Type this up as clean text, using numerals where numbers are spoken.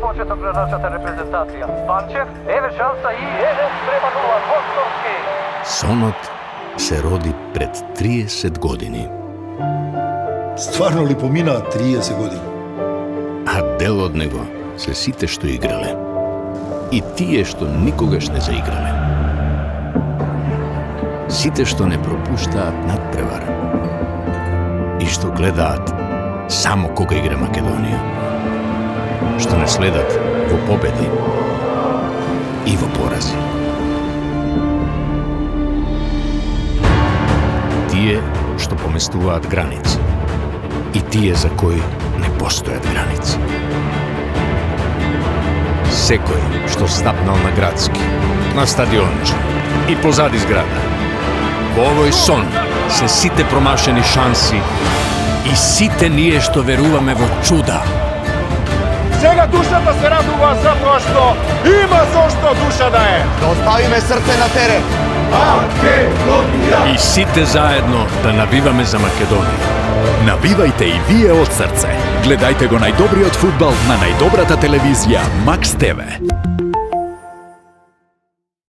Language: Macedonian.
почеток на нашата репрезентација. Панчев, еве шанса и 1:0, Босторски. Сонот се роди пред 30 години. Стварно ли поминаа 30 години? А дел од него се сите што играле. И тие што никогаш не заиграле. Сите што не пропуштаат надпревар. И што гледаат само кога игра Македонија. Што не следат во победи и во порази. Тие што поместуваат граници и тие за кои не постојат граници. Секој што стапнал на градски, на стадионче и позади зграда. Во овој сон се сите промашени шанси и сите ние што веруваме во чуда. Сега душата се радува затоа што има зошто душа да е. Да оставиме срце на терен. И сите заедно да навиваме за Македонија. Навивајте и вие од срце. Гледајте го најдобриот фудбал на најдобрата телевизија Макс ТВ.